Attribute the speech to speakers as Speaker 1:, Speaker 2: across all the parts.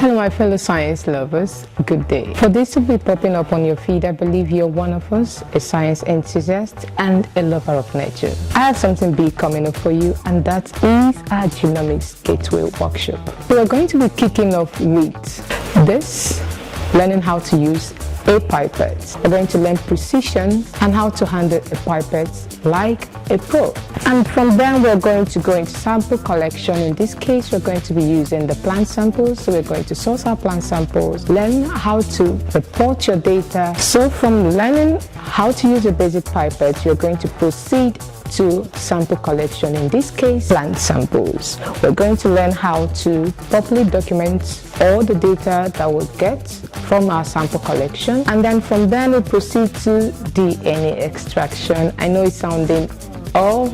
Speaker 1: Hello my fellow science lovers, good day. For this to be popping up on your feed, I believe you're one of us, a science enthusiast and a lover of nature. I have something big coming up for you, and that is our Genomics Gateway Workshop. We are going to be kicking off with this, learning how to use a pipette. We're going to learn precision and how to handle a pipette like a pro. And from there we're going to go into sample collection. In this case we're going to be using the plant samples, so we're going to source our plant samples, learn how to report your data. So from learning how to use a basic pipette, you're going to proceed to sample collection, in this case plant samples. We're going to learn how to properly document all the data that we'll get from our sample collection, and then from there we'll proceed to DNA extraction. I know it's sounding all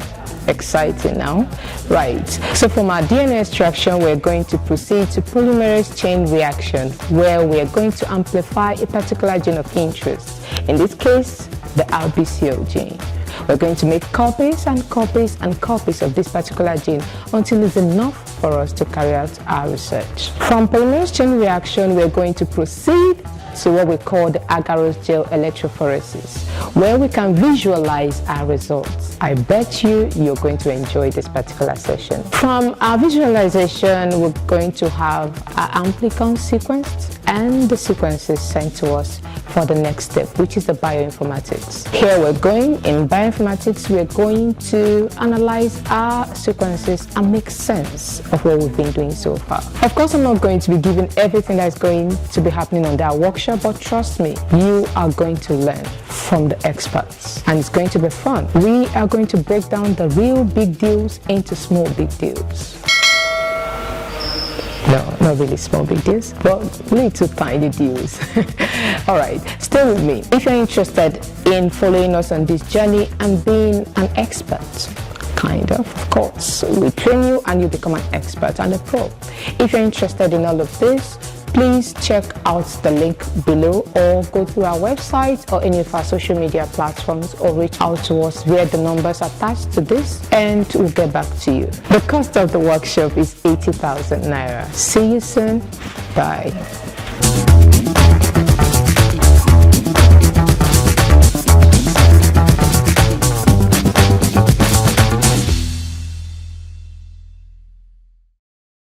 Speaker 1: exciting now, right? So from our DNA extraction we're going to proceed to polymerase chain reaction, where we are going to amplify a particular gene of interest, in this case the RBCO gene. We're going to make copies and copies and copies of this particular gene until it's enough for us to carry out our research. From polymerase chain reaction, we're going to proceed to what we call the agarose gel electrophoresis, where we can visualize our results. I bet you're going to enjoy this particular session. From our visualization, we're going to have our amplicon sequenced and the sequences sent to us for the next step, which is the bioinformatics. Here we're going, in bioinformatics, we're going to analyze our sequences and make sense of what we've been doing so far. Of course, I'm not going to be giving everything that's going to be happening on that workshop, but trust me, you are going to learn from the experts and it's going to be fun. We are going to break down the real big deals into small big deals. No, not really small big deals, but little tiny deals. All right, stay with me. If you're interested in following us on this journey and being an expert, kind of course, we train you and you become an expert and a pro. If you're interested in all of this, please check out the link below or go through our website or any of our social media platforms, or reach out to us via the numbers attached to this and we'll get back to you. The cost of the workshop is 80,000 naira. See you soon. Bye.